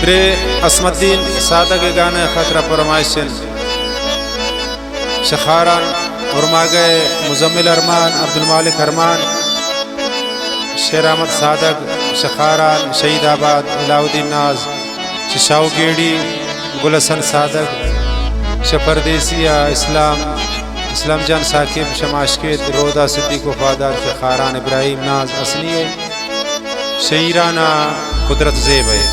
Pray असमद्दीन सादा के गाने खतरा फरमाइशन शखारान उर्मागे मुजम्मिल अरमान अब्दुल मालिक अरमान शेर अहमद सादक शखारान शहीदाबाद अलाउद्दीन नाज शिशाऊ गेड़ी गुलसन सादक शफरदेसिया इस्लाम जान साकिब शमाशकेत रोदा सिद्दीक वफादार शखारान इब्राहिम नाज असली शहीराना कुदरत ज़ेब है।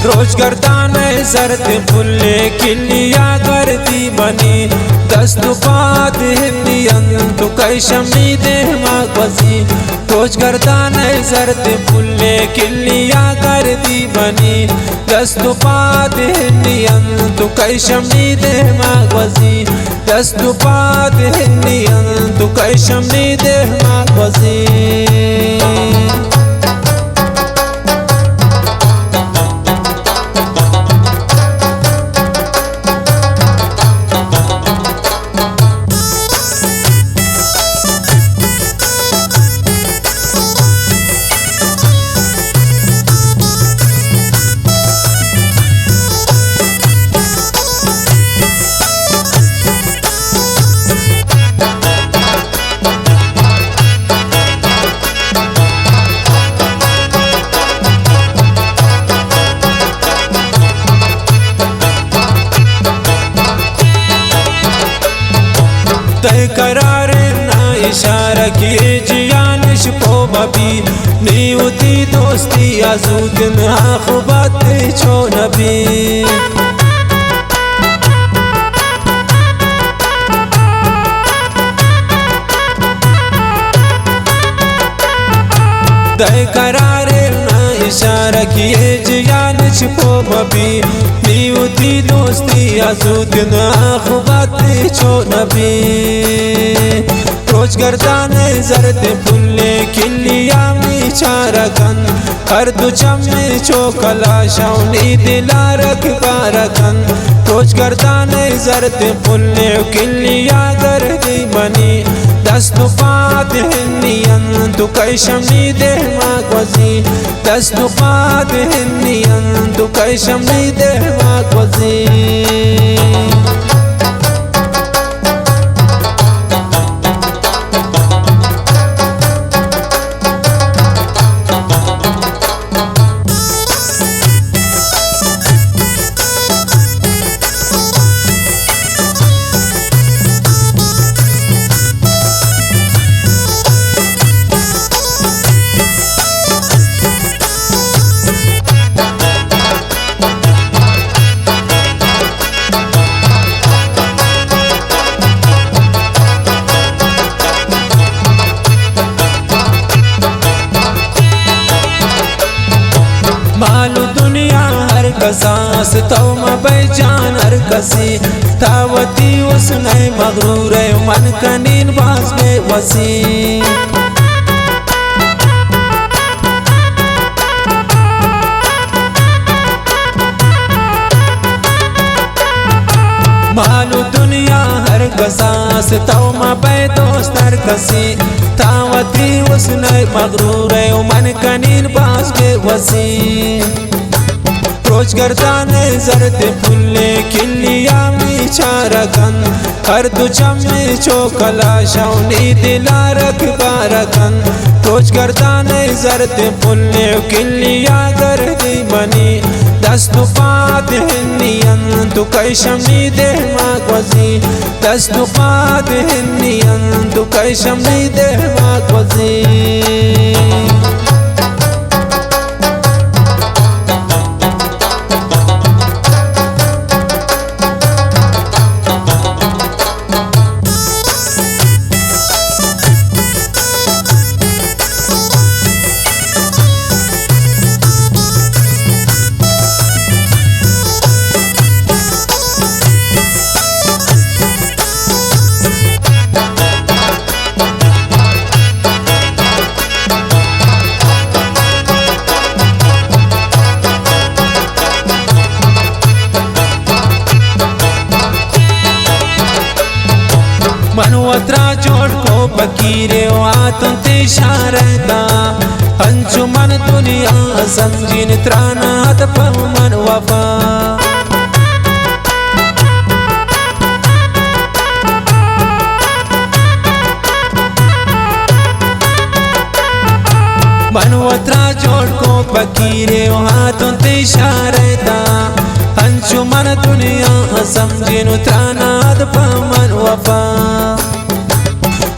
रोज गर्दान जरत फुल्ले किलिया गर्दी बनी दस्तुपात हिंदियन तो कई शमी देहमा बसी। रोज गर्दान जरत फुल्ले किलिया गर्दी बनी दस्तुपात हिंदियन तो कई शमी देहमा बसी। दस्तुपात हिंदियन तो कई शमी देहमा बसी। तय करार ना इशारा किए जियानिश को बबी नीउती दोस्ती आजूद ना खुबात छो नबी। तय करार ना इशारा किए जियानिश को बबी नीउती दोस्ती आजूद ना खुबात छो नबी। रोज गर्दान जरत फुल्ले किलिया में चारकन हर दुचम में चोकला शौनी दिला रख बारकन। रोज गर्दान जरत फुल्ले किलिया गर्दी बनी दस्तुपात हिंदियन तो कई शमी देहमा गजी। दस्तुपात हिंदियन तो कई शमी देहमा गजी। मालू दुनिया हर कसास तो मबैजान हर कसी तावती उसने मगरूर मन कनीन बास में वसी। मालू दुनिया हर कसास तो मबै दोस्त हर कसी तावती उसने मगरूर मन कनीन बास में वसी। रोज गर्दान जरत फुल्ले किलिया में चारकन हर दुचम में चोकला शौनी दिला रख बारकन। रोज गर्दान जरत फुल्ले किलिया गर्दी बनी दस्तुपात हिंदियन तो कई शमी देहमा गजी। दस्तुपात हिंदियन तो कई शमी देहमा गजी। हाथों ते इशारता अंजुमन दुनिया समझिन त्रानात पमन वफा मनवत्रा जोड़ को फकीरे हाथों ते इशारता अंजुमन दुनिया समझिन त्रानात पमन वफा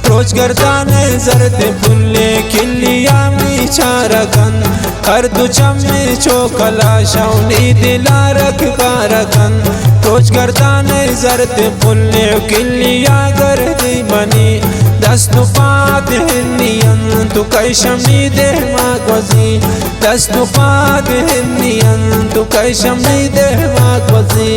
रोज गर्दाने जरद फुल्ले खिलिया में चारकन हर दुचम में चोकला शौनी दिला रख बारकन रोज गर्दाने जरद फुल्ले खिलिया गर्दी बनी दस्तु पाद हिन्नियन तु कैशमी देह मागवजी दस्तु पाद हिन्नियन तु कैशमी देह मागवजी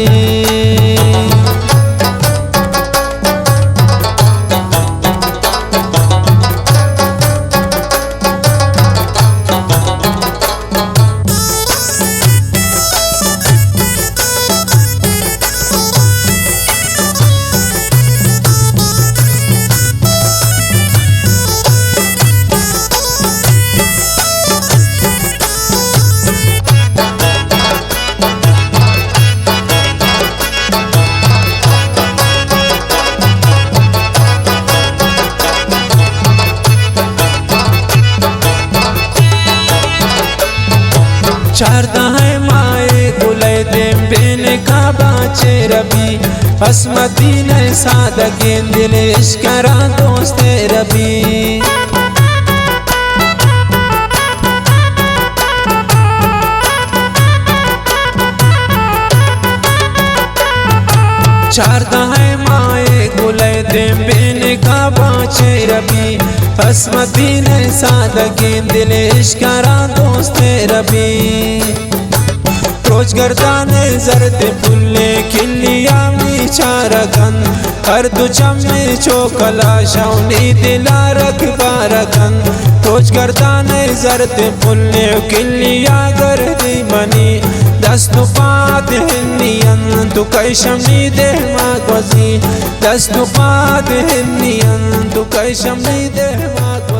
चारदा है माए गुले दे बेन का बाचे रबी असमती ने सादा गेंदिल इश्करा दोस्ते रबी चारदा है माए गुले दे बेन का बाचे रबी असमती ने सादा गेंदिल इश्करा दोस्ते रबी रोज गर्दाने जरद फुल्ले खिलिया में चारकन हर दुचम में चोकला शौनी दिला रख बारकन रोज गर्दाने जरद फुल्ले खिलिया गर्दी बनी दस्तु पाद हिन्नियन तु कैशमी देह मागवजी दस्तु पाद हिन्नियन तु कैशमी देह मागवजी